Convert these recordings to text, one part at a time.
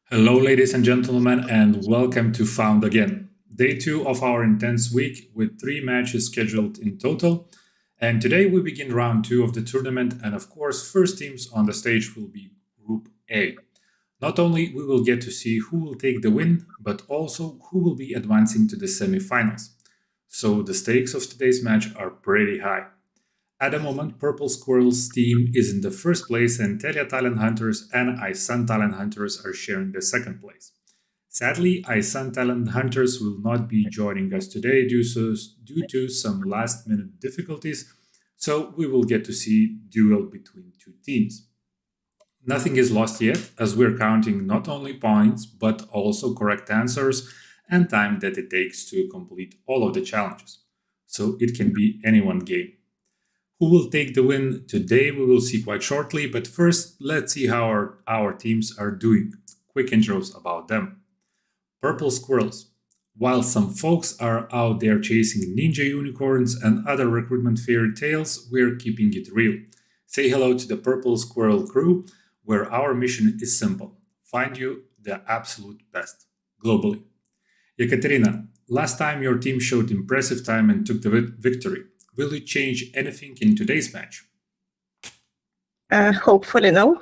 Hello, ladies and gentlemen, and welcome to Found Again. Day two of our intense week with three matches scheduled in total. And today we begin round two of the tournament, and of course, first teams on the stage will be Group A. Not only we will get to see who will take the win, but also who will be advancing to the semifinals. So the stakes of today's match are pretty high. At the moment, Purple Squirrel's team is in the first place, and Telia Talent Hunters and iSun Talent Hunters are sharing the second place. Sadly, iSun Talent Hunters will not be joining us today due to some last minute difficulties, so we will get to see duel between two teams. Nothing is lost yet, as we're counting not only points but also correct answers and time that it takes to complete all of the challenges. So it can be anyone's game. Who will take the win today, we will see quite shortly, but first, let's see how our teams are doing. Quick intros about them. Purple Squirrels. While some folks are out there chasing ninja unicorns and other recruitment fairy tales, we're keeping it real. Say hello to the Purple Squirrel crew, where our mission is simple: find you the absolute best, globally. Ekaterina, last time your team showed impressive time and took the victory. Will you change anything in today's match? Hopefully, no.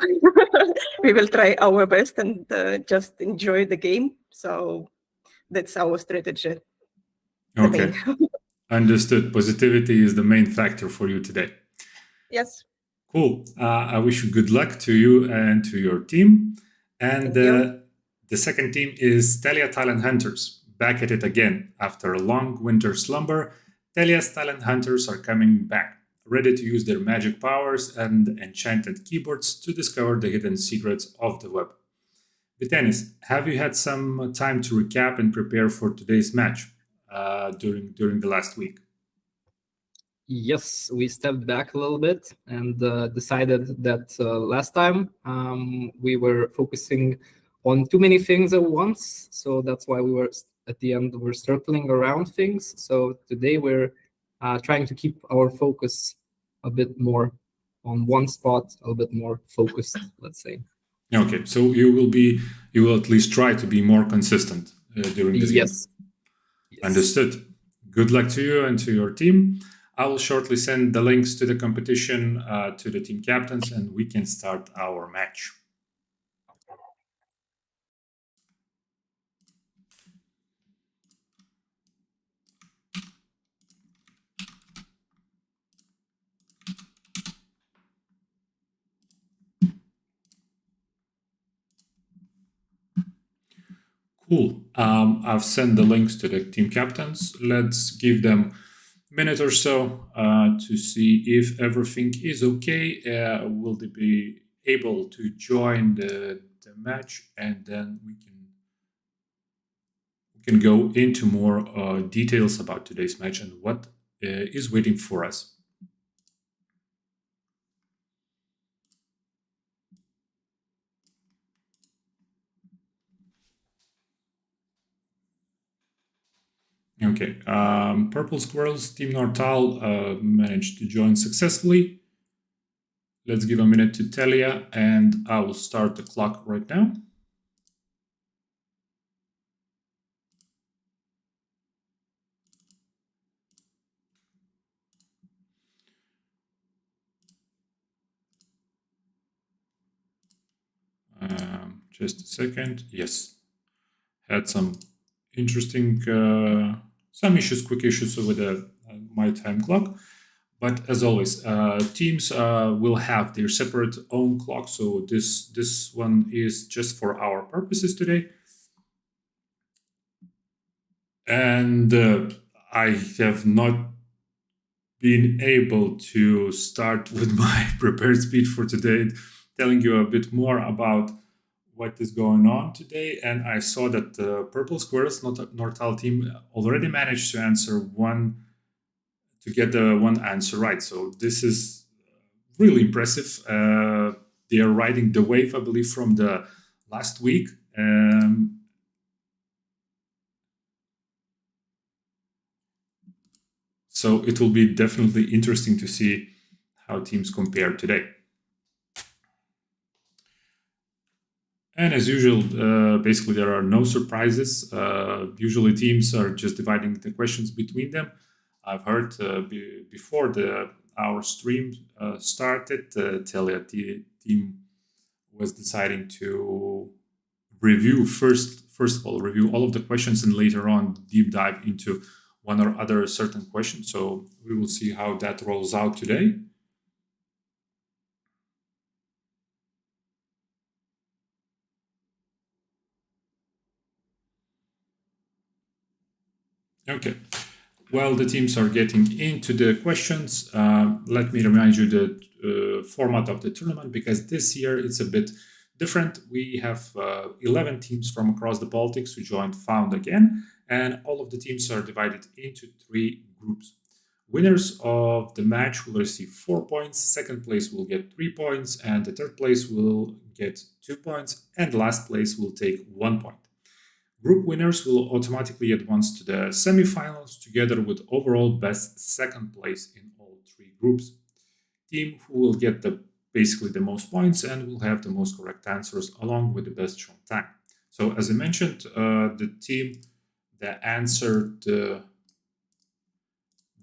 We will try our best and just enjoy the game. So that's our strategy. Okay. Understood. Positivity is the main factor for you today. Yes. Cool. I wish you good luck to you and to your team. And the second team is Telia Talent Hunters. Back at it again. After a long winter slumber, Telia's Talent Hunters are coming back, ready to use their magic powers and enchanted keyboards to discover the hidden secrets of the web. Vitenis, have you had some time to recap and prepare for today's match during the last week? Yes, we stepped back a little bit and decided that last time we were focusing on too many things at once. So that's why we were at the end we're circling around things. So today we're trying to keep our focus a bit more on one spot, a little bit more focused, let's say. Okay, so you will at least try to be more consistent during this game. Yes. Understood. Good luck to you and to your team. I will shortly send the links to the competition to the team captains, and we can start our match. Cool. I've sent the links to the team captains. Let's give them a minute or so to see if everything is okay. Will they be able to join the match, and then we can go into more details about today's match and what is waiting for us. Okay, Purple Squirrels, Team Nortal managed to join successfully. Let's give a minute to Telia, and I will start the clock right now. Just a second. Yes, had some interesting, quick issues with my time clock. But as always, teams will have their separate own clock. So this one is just for our purposes today. And I have not been able to start with my prepared speech for today, telling you a bit more about what is going on today. And I saw that the Purple Squirrels, Nortal team, already managed to get the one answer right. So this is really impressive. They are riding the wave, I believe, from the last week. So it will be definitely interesting to see how teams compare today. And as usual, basically there are no surprises. Usually teams are just dividing the questions between them. I've heard before our stream started, Telia team was deciding to review first of all review all of the questions and later on deep dive into one or other certain question. So we will see how that rolls out today. Okay. While the teams are getting into the questions, let me remind you the format of the tournament, because this year it's a bit different. We have 11 teams from across the Baltics who joined Found Again, and all of the teams are divided into 3 groups. Winners of the match will receive 4 points, second place will get 3 points, and the third place will get 2 points, and last place will take 1 point. Group winners will automatically advance to the semifinals together with overall best second place in all 3 groups. Team who will get basically the most points and will have the most correct answers along with the best shown time. So as I mentioned, the team that answered the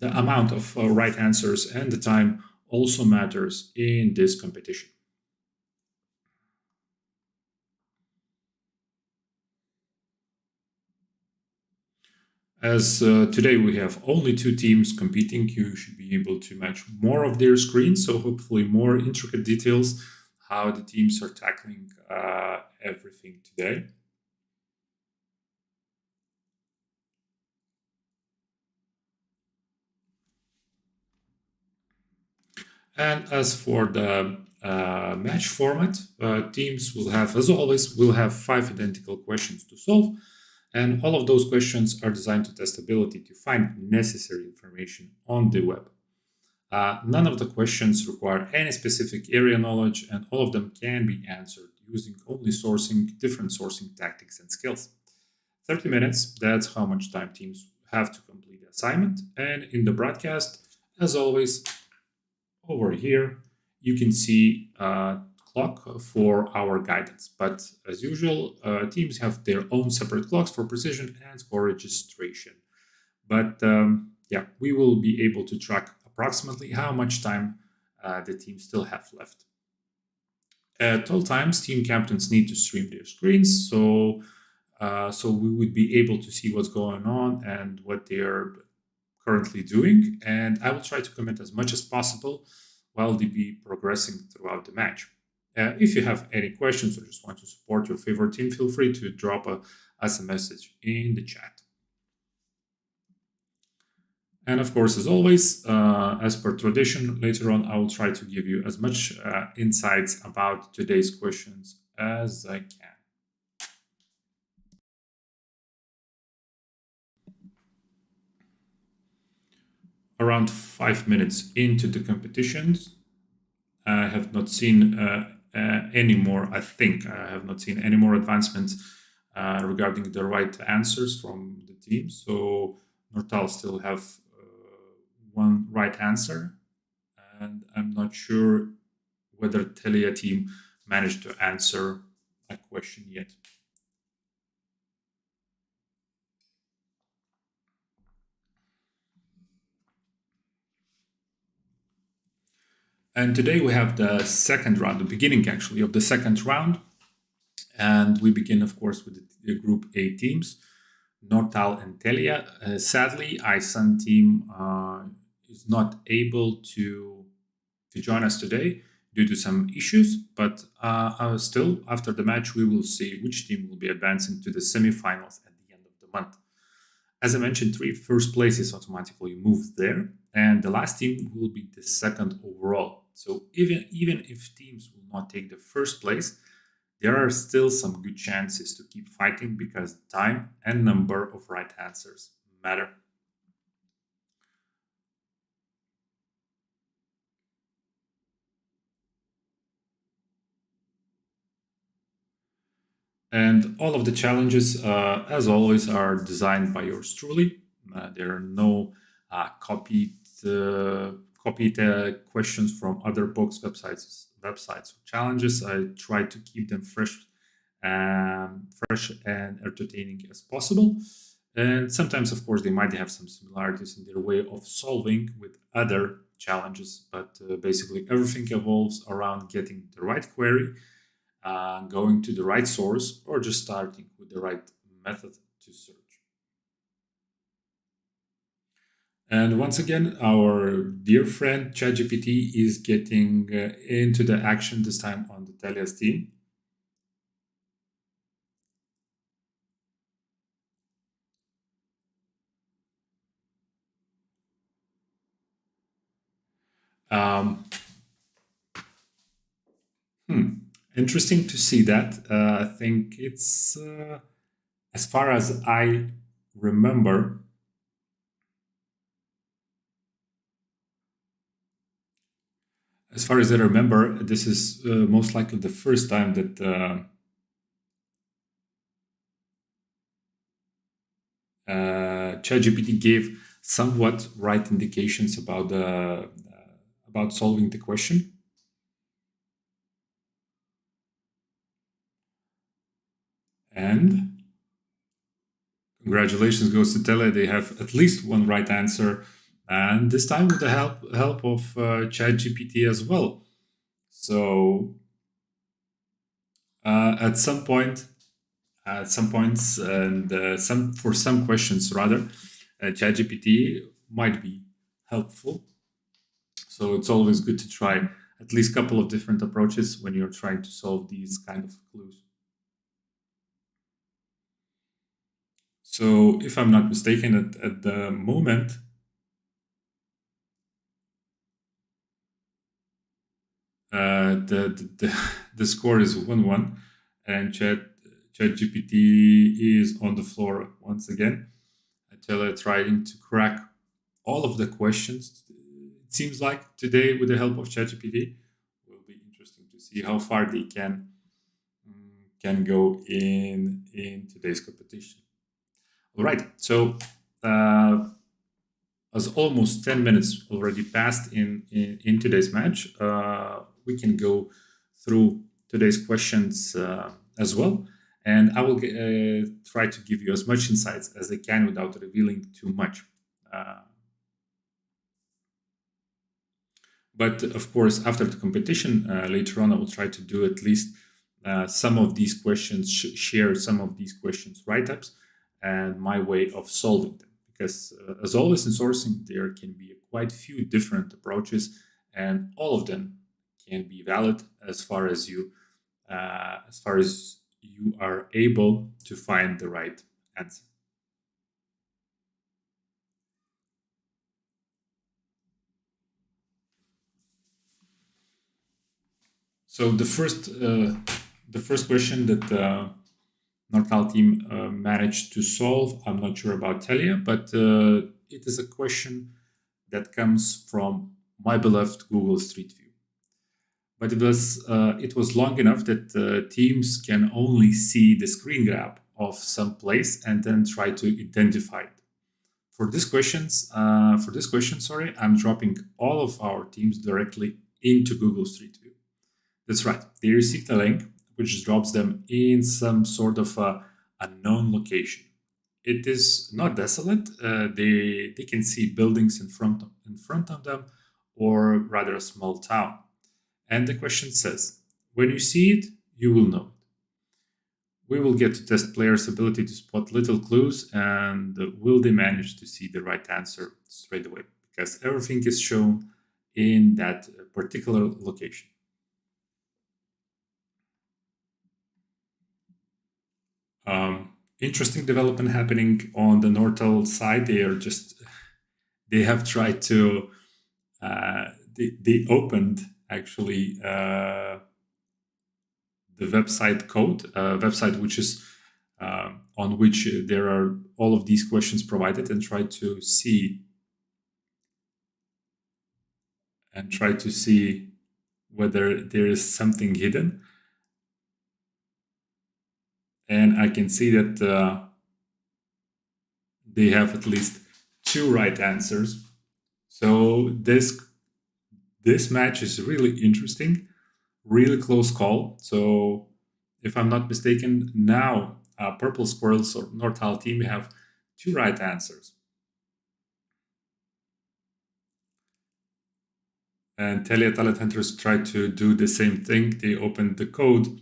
amount of right answers and the time also matters in this competition. As today we have only 2 teams competing, you should be able to match more of their screens, so hopefully more intricate details how the teams are tackling everything today. And as for the match format, teams will have, as always, will have 5 identical questions to solve. And all of those questions are designed to test ability to find necessary information on the web. None of the questions require any specific area knowledge, and all of them can be answered using only different sourcing tactics and skills. 30 minutes, that's how much time teams have to complete the assignment. And in the broadcast, as always, over here, you can see clock for our guidance. But as usual, teams have their own separate clocks for precision and score registration. But yeah, we will be able to track approximately how much time the teams still have left. At all times, team captains need to stream their screens, so we would be able to see what's going on and what they're currently doing. And I will try to comment as much as possible while they be progressing throughout the match. If you have any questions or just want to support your favorite team, feel free to drop us a message in the chat. And of course, as always, as per tradition, later on I will try to give you as much insights about today's questions as I can. Around 5 minutes into the competitions, I have not seen any more, I think I have not seen any more advancements regarding the right answers from the team. So Nortal still have one right answer, and I'm not sure whether Telia team managed to answer a question yet. And today we have the second round, the beginning actually of the second round. And we begin, of course, with the Group A teams, Nortal and Telia. Sadly, ISUN team is not able to join us today due to some issues, but still, after the match, we will see which team will be advancing to the semifinals at the end of the month. As I mentioned, 3 first places automatically move there, and the last team will be the second overall. So even if teams will not take the first place, there are still some good chances to keep fighting because time and number of right answers matter. And all of the challenges, as always, are designed by yours truly. There are no copied questions from other books, websites or challenges. I try to keep them fresh fresh and entertaining as possible. And sometimes, of course, they might have some similarities in their way of solving with other challenges, but basically everything evolves around getting the right query, going to the right source, or just starting with the right method to search. And once again, our dear friend ChatGPT is getting into the action this time on the Telia's team. Um, Interesting to see that. I think it's, as far as I remember, this is most likely the first time that ChatGPT gave somewhat right indications about solving the question. And congratulations goes to Telia. They have at least one right answer, and this time with the help of ChatGPT as well. So at some points, and for some questions rather, ChatGPT might be helpful. So it's always good to try at least a couple of different approaches when you're trying to solve these kind of clues. So if I'm not mistaken, at the moment, the score is 1-1, and ChatGPT is on the floor once again. Telia trying to crack all of the questions. It seems like today, with the help of ChatGPT, will be interesting to see how far they can go in today's competition. All right, so as almost 10 minutes already passed in today's match, we can go through today's questions as well. And I will try to give you as much insights as I can without revealing too much. But of course, after the competition, later on, I will try to do at least some of these questions, share some of these questions write-ups and my way of solving them. Because as always in sourcing, there can be quite few different approaches, and all of them can be valid as far as you are able to find the right answer. So the first question that Nortal team managed to solve, I'm not sure about Telia, but it is a question that comes from my beloved Google Street View. But it was long enough that teams can only see the screen grab of some place and then try to identify it. For this question, I'm dropping all of our teams directly into Google Street View. That's right. They received a link which drops them in some sort of a unknown location. It is not desolate. They can see buildings in front of them, or rather a small town. And the question says, when you see it, you will know it. We will get to test players' ability to spot little clues, and will they manage to see the right answer straight away? Because everything is shown in that particular location. Interesting development happening on the Nortal side. They have tried to they opened actually the website code, website which is on which there are all of these questions provided, and try to see whether there is something hidden. And I can see that they have at least 2 right answers. So this match is really interesting, really close call. So if I'm not mistaken, now Purple Squirrels or Nortal team have 2 right answers. And Telia Talent Hunters tried to do the same thing. They opened the code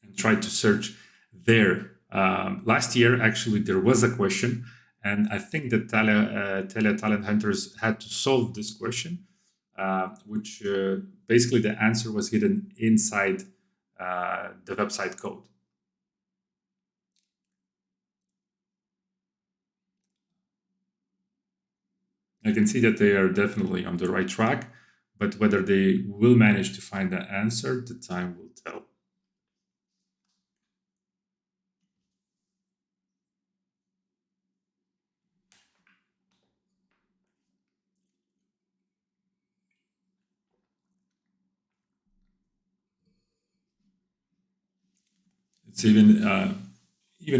and tried to search there. Last year, actually, there was a question, and I think that Telia Talent Hunters had to solve this question, which basically the answer was hidden inside the website code. I can see that they are definitely on the right track, but whether they will manage to find the answer, the time will tell. It's even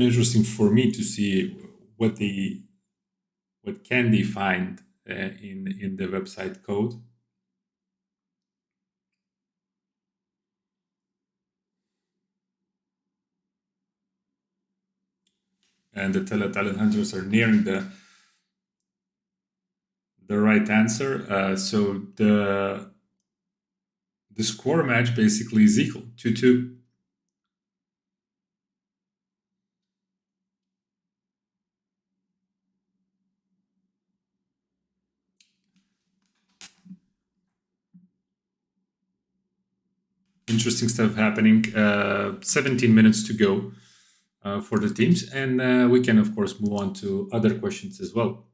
interesting for me to see what can they find in the website code. And the Talent Hunters are nearing the right answer. So the score match basically is equal 2-2. Interesting stuff happening. 17 minutes to go for the teams, and we can of course move on to other questions as well.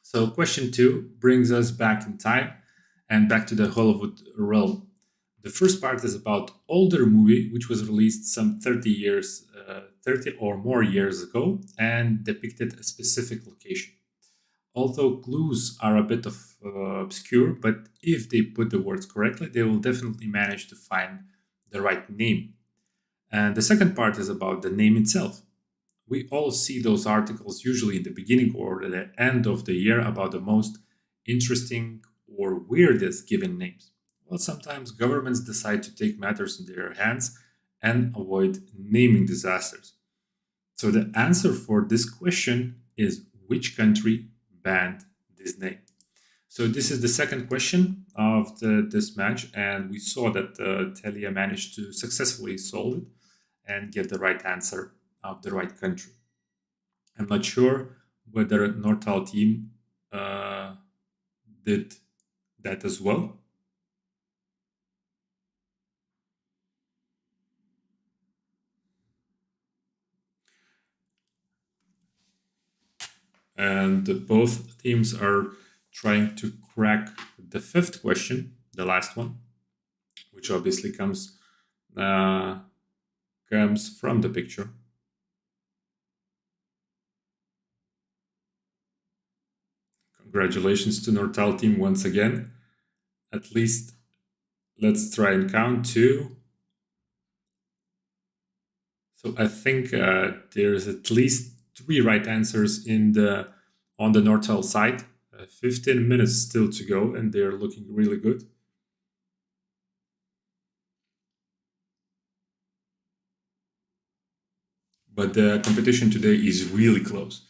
So question 2 brings us back in time and back to the Hollywood realm. The first part is about older movie which was released some 30 or more years ago and depicted a specific location. Although clues are a bit of obscure, but if they put the words correctly, they will definitely manage to find the right name. And the second part is about the name itself. We all see those articles usually in the beginning or the end of the year about the most interesting or weirdest given names. Well, sometimes governments decide to take matters in their hands and avoid naming disasters. So the answer for this question is which country banned this name? So this is the second question of this match, and we saw that Telia managed to successfully solve it and get the right answer of the right country. I'm not sure whether Nortal team did that as well. And both teams are trying to crack the fifth question, the last one, which obviously comes from the picture. Congratulations to Nortal team once again. At least let's try and count 2. So I think there's at least 3 right answers on the Nortal side. 15 minutes still to go, and they're looking really good. But the competition today is really close.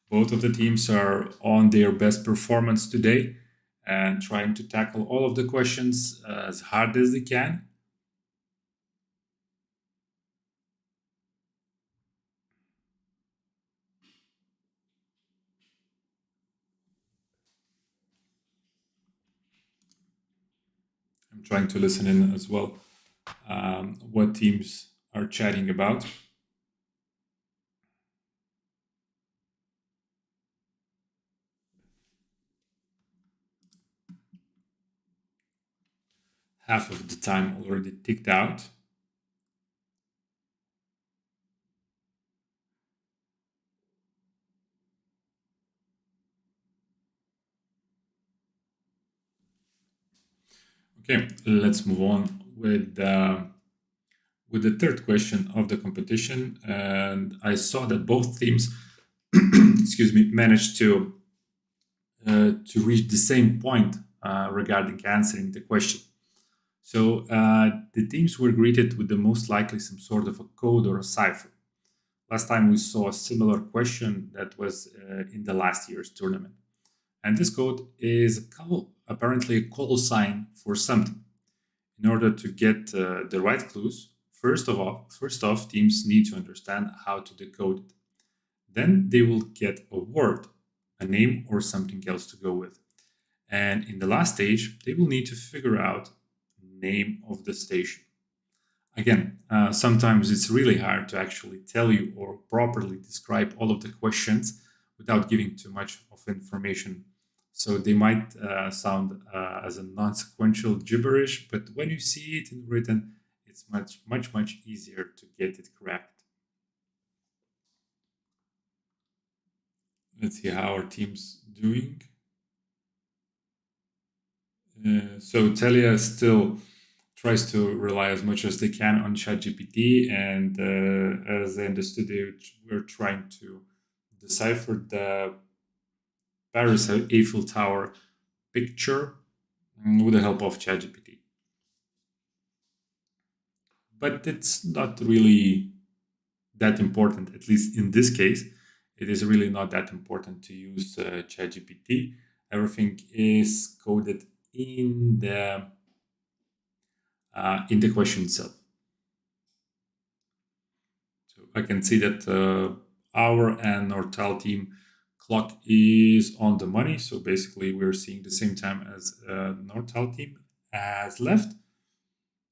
Both of the teams are on their best performance today and trying to tackle all of the questions as hard as they can. I'm trying to listen in as well what teams are chatting about. Half of the time already ticked out. Okay, let's move on with the third question of the competition. And I saw that both teams, excuse me, managed to reach the same point regarding answering the question. So the teams were greeted with the most likely some sort of a code or a cipher. Last time we saw a similar question that was in the last year's tournament. And this code is apparently a call sign for something. In order to get the right clues, first off, teams need to understand how to decode it. Then they will get a word, a name, or something else to go with. And in the last stage, they will need to figure out name of the station. Again, sometimes it's really hard to actually tell you or properly describe all of the questions without giving too much of information. So they might sound as a non-sequential gibberish, but when you see it in written, it's much easier to get it correct. Let's see how our team's doing. So Telia still tries to rely as much as they can on ChatGPT, and as I understood, we're trying to decipher the Paris Eiffel Tower picture with the help of ChatGPT. But it's not really that important, at least in this case. It is really not that important to use ChatGPT. Everything is coded in the question itself. So I can see that our and Nortal team clock is on the money. So basically, we're seeing the same time as Nortal team has left.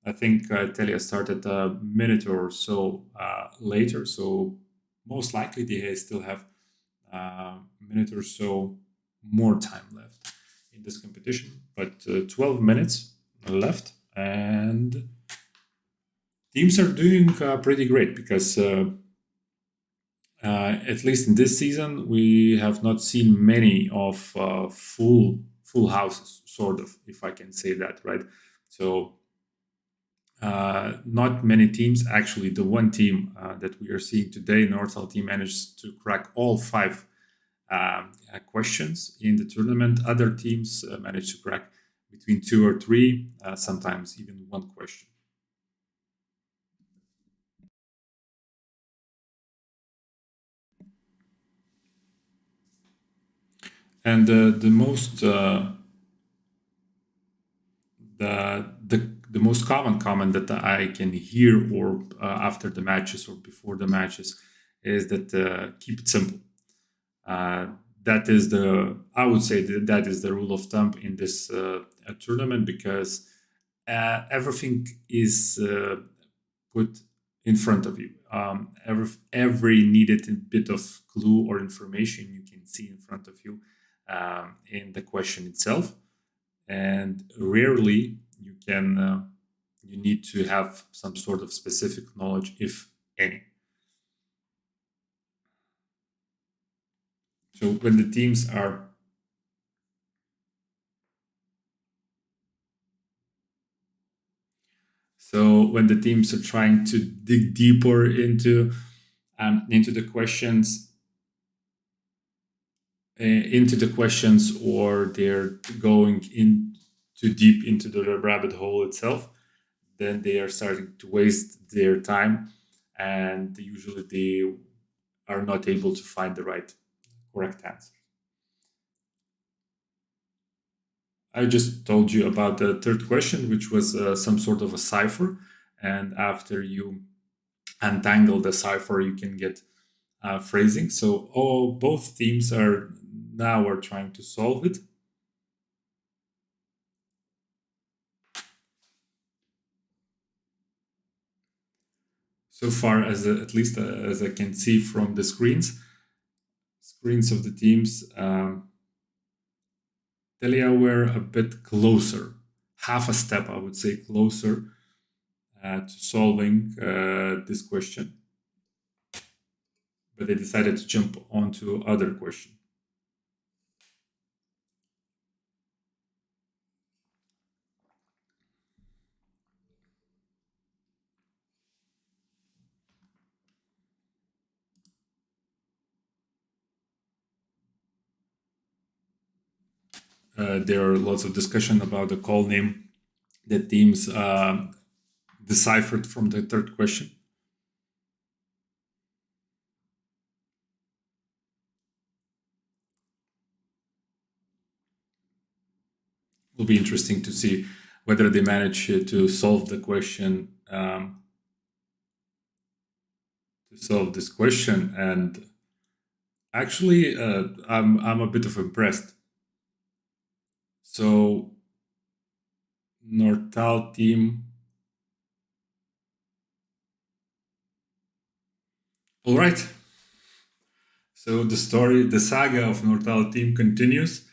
I think Telia started a minute or so later. So most likely they still have a minute or so more time left in this competition. But 12 minutes left, and teams are doing pretty great because at least in this season we have not seen many of full houses, sort of, if I can say that, right? So not many teams. Actually, the one team that we are seeing today, Nortal team, managed to crack all five questions in the tournament. Other teams managed to crack between two or three, sometimes even one question. And the most the most common comment that I can hear, or after the matches or before the matches, is that keep it simple. That is I would say that is the rule of thumb in this tournament, because everything is put in front of you. Every needed bit of clue or information you can see in front of you in the question itself, and rarely you need to have some sort of specific knowledge, if any. So when the teams are trying to dig deeper into the questions, or they're going in too deep into the rabbit hole itself, then they are starting to waste their time, and usually they are not able to find the correct answer. I just told you about the third question, which was some sort of a cipher, and after you untangle the cipher, you can get phrasing. So both teams are trying to solve it. So far, at least as I can see from the screens of the teams, Telia were a bit closer, half a step, I would say, closer to solving this question. But they decided to jump onto other question. There are lots of discussion about the call name the teams deciphered from the third question. Will be interesting to see whether they manage to solve the question, to solve this question. And actually, I'm a bit of impressed. So, Nortal team. All right. So the story, the saga of Nortal team continues.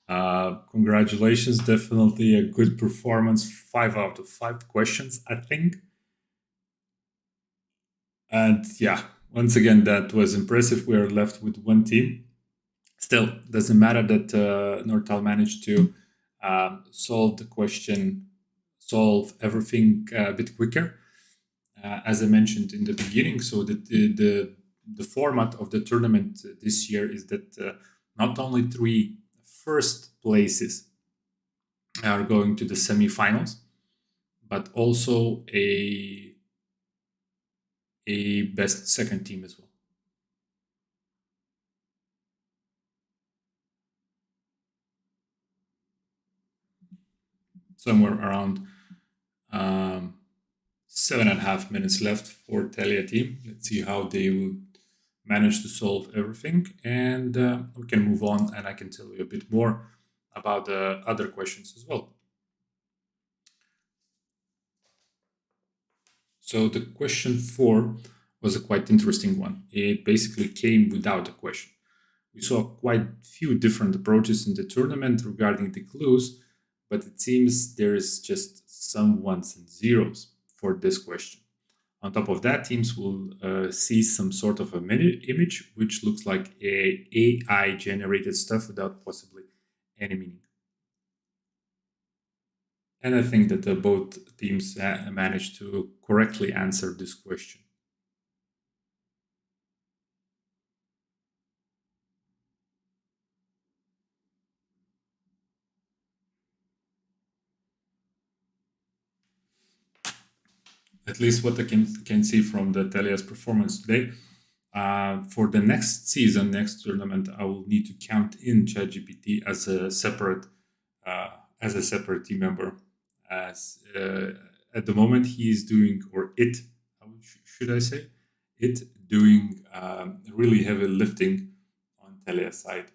Congratulations, definitely a good performance. 5 out of 5 questions, I think. And yeah, once again, that was impressive. We are left with one team. Still, doesn't matter that Nortal managed to solve the question, solve everything a bit quicker. As I mentioned in the beginning, so that the format of the tournament this year is that not only 3 first places are going to the semifinals, but also a best second team as well. Somewhere around 7.5 minutes left for Telia team. Let's see how they will manage to solve everything, and we can move on, and I can tell you a bit more about the other questions as well. So the question 4 was a quite interesting one. It basically came without a question. We saw quite few different approaches in the tournament regarding the clues, but it seems there is just some ones and zeros for this question. On top of that, teams will see some sort of a mini image, which looks like a AI generated stuff without possibly any meaning. And I think that both teams managed to correctly answer this question. At least what I can see from the Telia's performance today. For the next season, next tournament, I will need to count in ChatGPT as a separate team member. As at the moment, he is doing, or it, should I say, it doing really heavy lifting on Telia's side.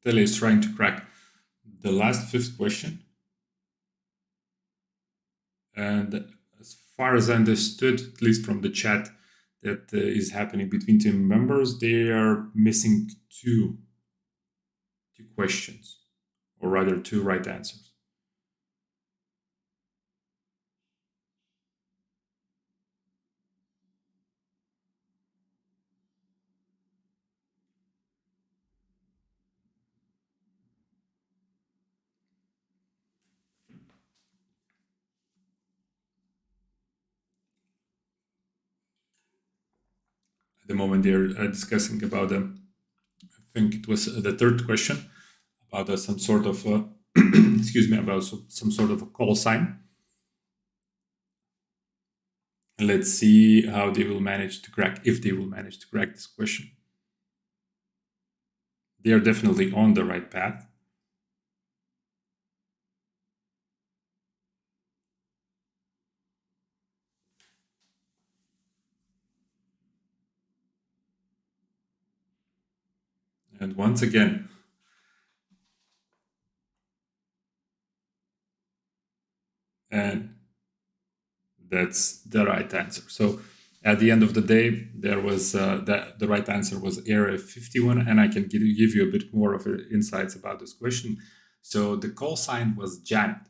Telia is trying to crack the last 5th question. And as far as I understood, at least from the chat that is happening between team members, they are missing two questions, or rather 2 right answers. At the moment, they're discussing about I think it was the 3rd question, about some sort of excuse me, about some sort of a call sign. Let's see how they will manage to crack, if they will manage to crack this question. They are definitely on the right path. And once again, and that's the right answer. So at the end of the day, there was the right answer was Area 51, and I can give you a bit more of insights about this question. So the call sign was Janet,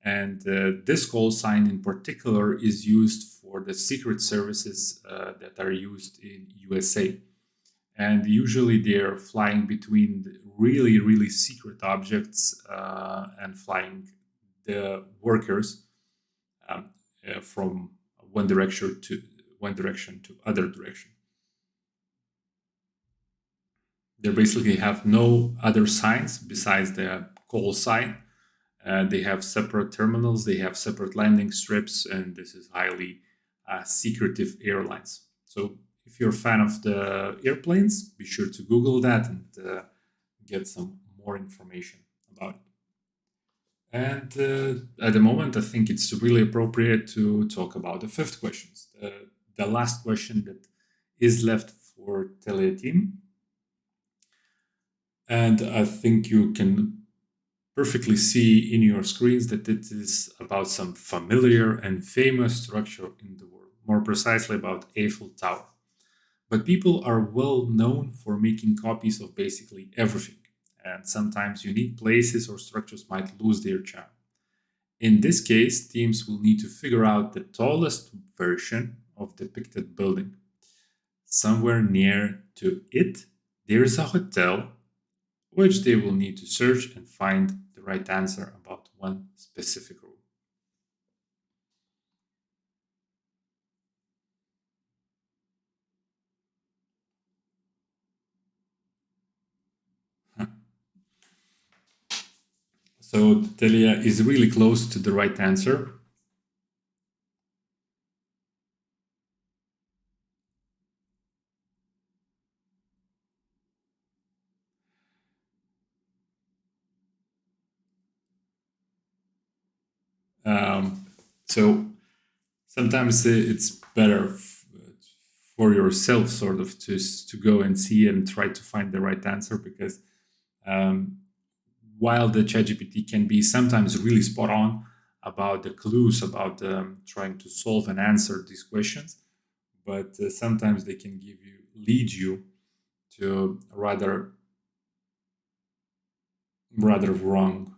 and this call sign in particular is used for the secret services that are used in USA. And usually they're flying between really, really secret objects and flying the workers from one direction to other direction. They basically have no other signs besides the call sign. They have separate terminals, they have separate landing strips, and this is highly secretive airlines. So if you're a fan of the airplanes, be sure to Google that and get some more information about it. And at the moment, I think it's really appropriate to talk about the fifth question, the last question that is left for Telia team. And I think you can perfectly see in your screens that it is about some familiar and famous structure in the world, more precisely about Eiffel Tower. But people are well known for making copies of basically everything, and sometimes unique places or structures might lose their charm. In this case, teams will need to figure out the tallest version of depicted building. Somewhere near to it, there is a hotel which they will need to search and find the right answer about one specific room. So Telia is really close to the right answer. So sometimes it's better for yourself sort of to go and see and try to find the right answer, because um, while the ChatGPT can be sometimes really spot on about the clues about trying to solve and answer these questions, but sometimes they can lead you to rather wrong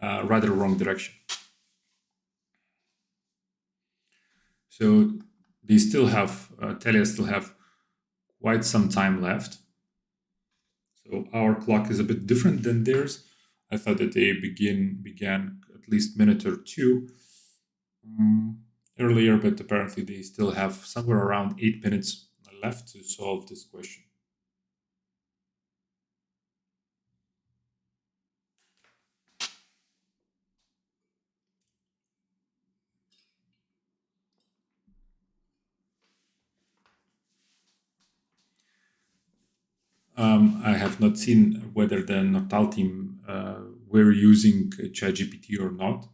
rather wrong direction. So they still have Telia still have quite some time left. So our clock is a bit different than theirs. I thought that they began at least minute or two earlier, but apparently they still have somewhere around 8 minutes left to solve this question. I have not seen whether the Nortal team were using ChatGPT or not.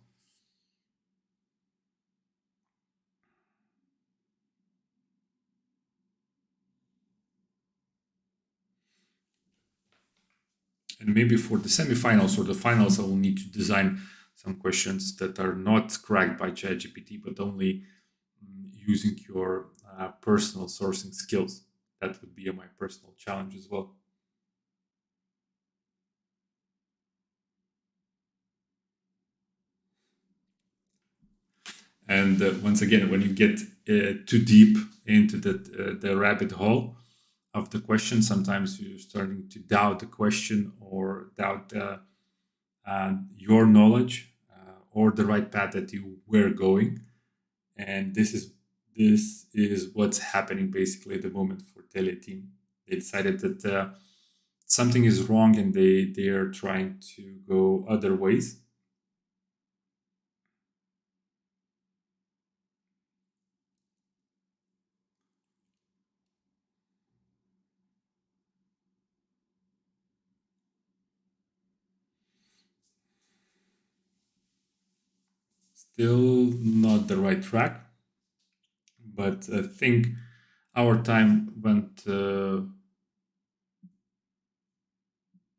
And maybe for the semifinals or the finals, I will need to design some questions that are not cracked by ChatGPT, but only using your personal sourcing skills. That would be my personal challenge as well. And once again, when you get too deep into the rabbit hole of the question, sometimes you're starting to doubt the question or doubt your knowledge or the right path that you were going. And this is what's happening basically at the moment for Telia team. They decided that something is wrong and they are trying to go other ways. Still not the right track, but I think our time went.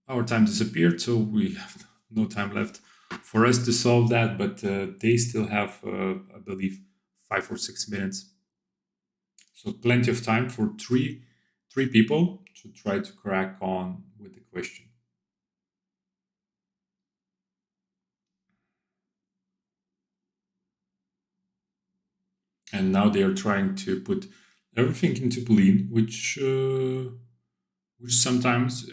Our time disappeared, so we have no time left for us to solve that. But they still have, I believe, 5 or 6 minutes, so plenty of time for three people to try to crack on with the question. And now they are trying to put everything into Boolean, which sometimes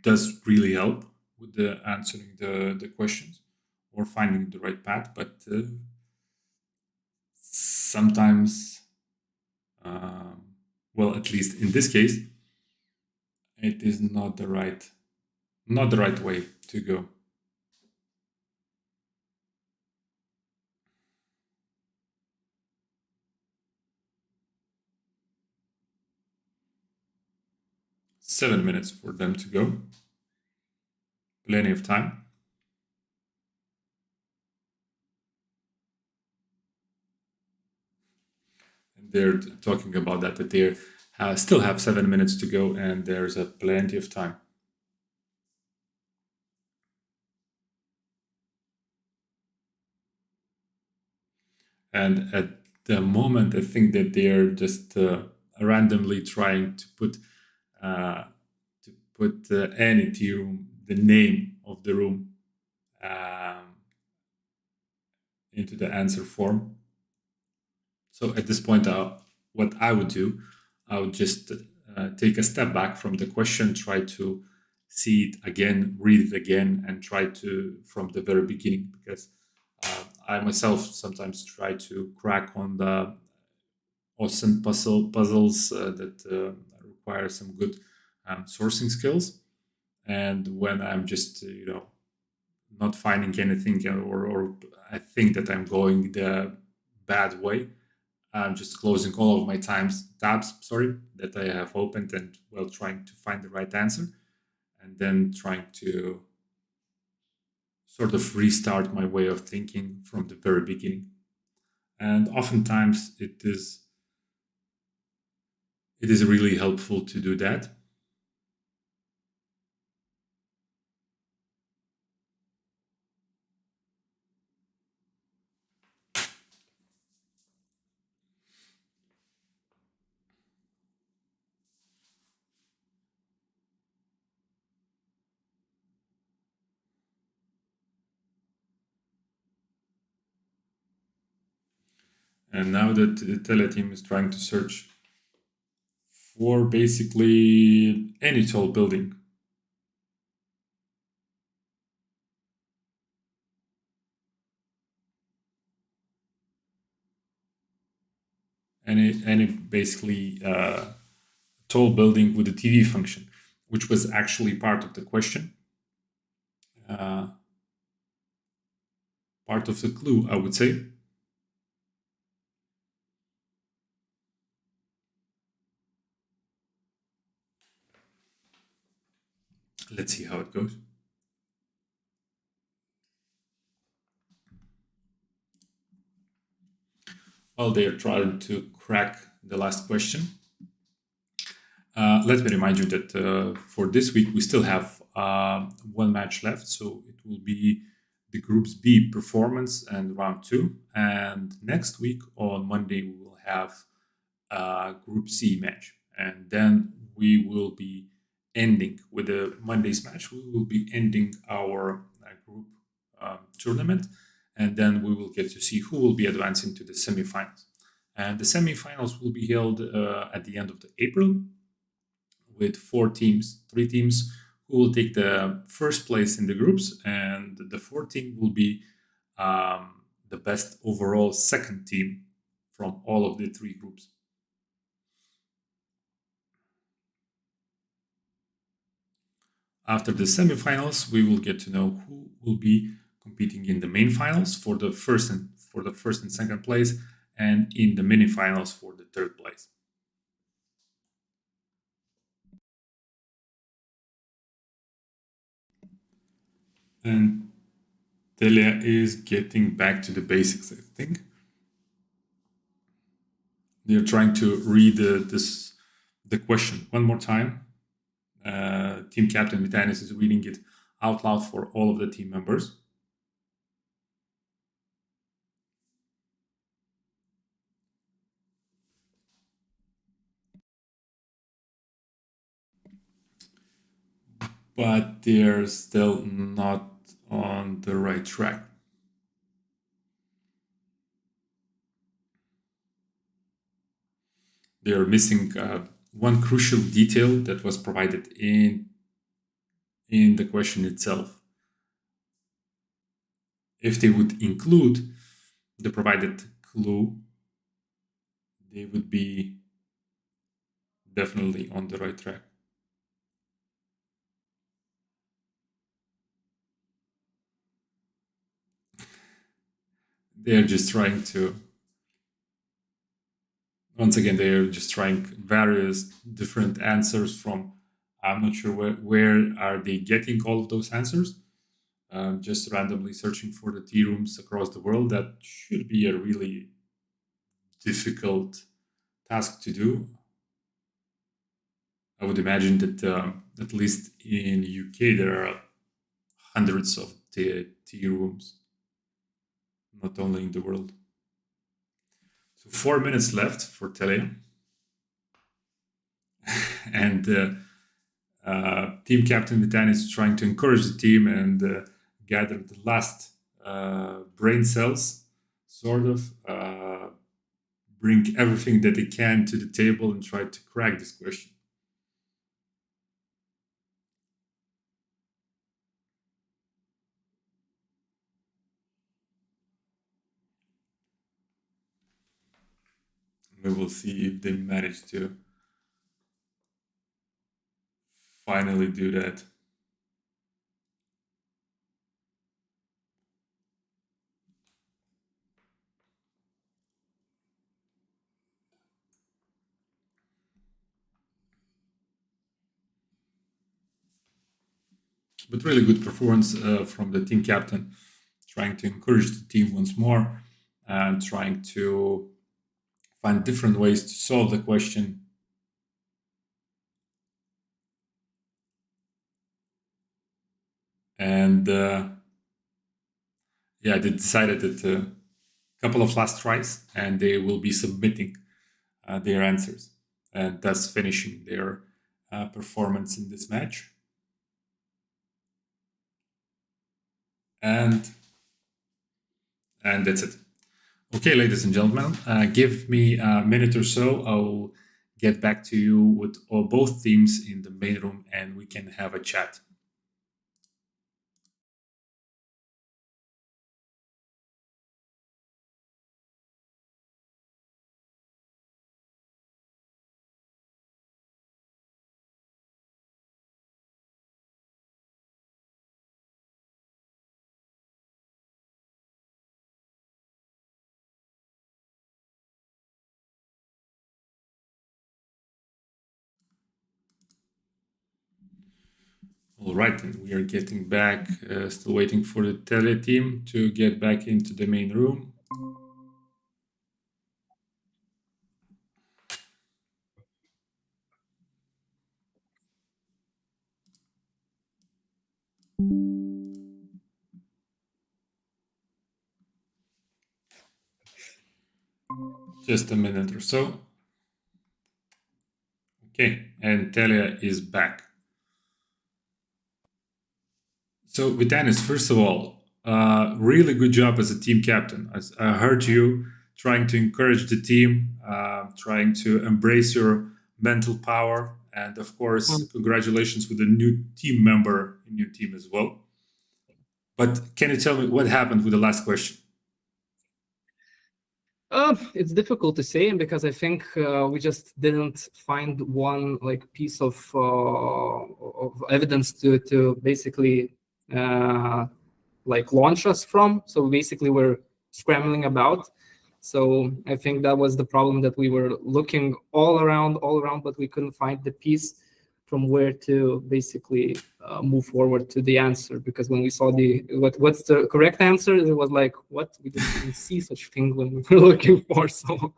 does really help with the answering the questions or finding the right path, but sometimes, well, at least in this case, it is not the right way to go. Seven minutes for them to go. Plenty of time. And they're talking about that they still have 7 minutes to go, and there's plenty of time. And at the moment, I think that they're just randomly trying to put any tea room, the name of the room, into the answer form. So at this point, what I would do, I would just take a step back from the question, try to see it again, read it again, and try to from the very beginning, because I myself sometimes try to crack on the awesome puzzles that require some good sourcing skills. And when I'm just not finding anything, or I think that I'm going the bad way, I'm just closing all of my tabs that I have opened, and trying to find the right answer, and then trying to sort of restart my way of thinking from the very beginning. And oftentimes it is really helpful to do that. And now that the Telia team is trying to search for basically any tall building. Any basically tall building with a TV function, which was actually part of the question. Part of the clue, I would say. Let's see how it goes. Well, they are trying to crack the last question. Let me remind you that for this week, we still have one match left. So it will be the Groups B performance and round 2. And next week on Monday, we will have Group C match. And then we will be ending with the Monday's match. We will be ending our group tournament. And then we will get to see who will be advancing to the semifinals. And the semifinals will be held at the end of April, with 3 teams who will take the first place in the groups, and the 4th team will be the best overall second team from all of the 3 groups. After the semifinals, we will get to know who will be competing in the main finals for the first and second place, and in the mini finals for the 3rd place. And Telia is getting back to the basics, I think. They're trying to read the question one more time. Team captain Vitanis is reading it out loud for all of the team members. But they're still not on the right track. They are missing one crucial detail that was provided in the question itself. If they would include the provided clue, they would be definitely on the right track. they're just trying to. Once again, they're just trying various different answers from. I'm not sure where are they getting all of those answers. Just randomly searching for the tea rooms across the world. That should be a really difficult task to do. I would imagine that at least in UK there are hundreds of tea rooms, not only in the world. So 4 minutes left for Telia, and team captain Vitan is trying to encourage the team and gather the last brain cells, sort of bring everything that they can to the table and try to crack this question. We will see if they manage to finally do that. But really good performance from the team captain, trying to encourage the team once more and trying to find different ways to solve the question. And they decided that a couple of last tries and they will be submitting their answers and thus finishing their performance in this match. And that's it. Okay, ladies and gentlemen, give me a minute or so. I'll get back to you with both teams in the main room and we can have a chat. All right, and we are getting back, still waiting for the Telia team to get back into the main room. Just a minute or so. Okay, and Telia is back. So, Vitanis, first of all, really good job as a team captain. I heard you trying to encourage the team, trying to embrace your mental power, and of course, congratulations with a new team member in your team as well. But can you tell me what happened with the last question? It's difficult to say because I think we just didn't find one piece of evidence to basically launch us from. So basically, we're scrambling about. So I think that was the problem, that we were looking all around, but we couldn't find the piece from where to basically move forward to the answer. Because when we saw what's the correct answer, it was like, what? We didn't even see such thing when we were looking for. So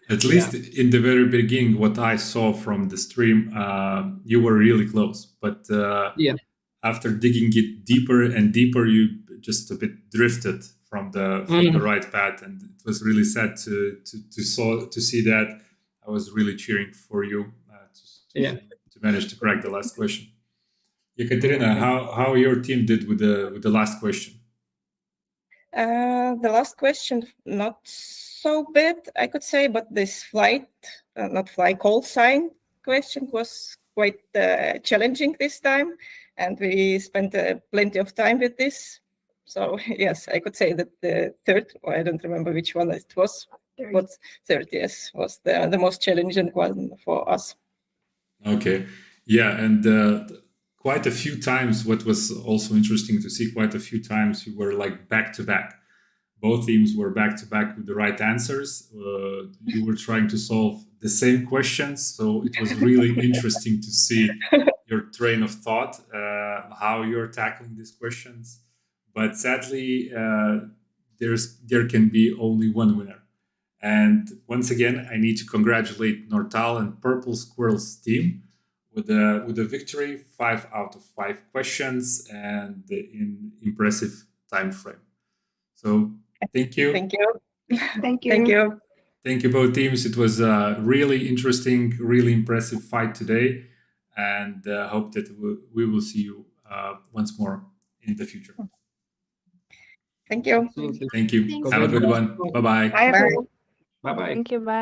at least in the very beginning, what I saw from the stream, you were really close. But after digging it deeper and deeper, you just a bit drifted from the right path, and it was really sad to see that. I was really cheering for you to manage to crack the last question. Ekaterina, how your team did with the last question? The last question, not so bad, I could say, but this call sign question was quite challenging this time, and we spent plenty of time with this. So yes, I could say that the third, or I don't remember which one it was, but third, yes, was the most challenging one for us. Okay, yeah, and quite a few times, what was also interesting to see, quite a few times you were like back to back. Both teams were back to back with the right answers. You were trying to solve the same questions, so it was really interesting to see your train of thought, how you're tackling these questions. But sadly, there can be only one winner. And once again, I need to congratulate Nortal and Purple Squirrels team with a victory, 5 out of 5 questions, and in impressive time frame. So thank you. Thank you. Thank you. Thank you. Thank you both teams. It was a really interesting, really impressive fight today, and hope that we will see you once more in the future. Thank you. Absolutely. Thank you. Thanks. Have a good one. Bye-bye. Bye. Bye bye. Thank you. Bye.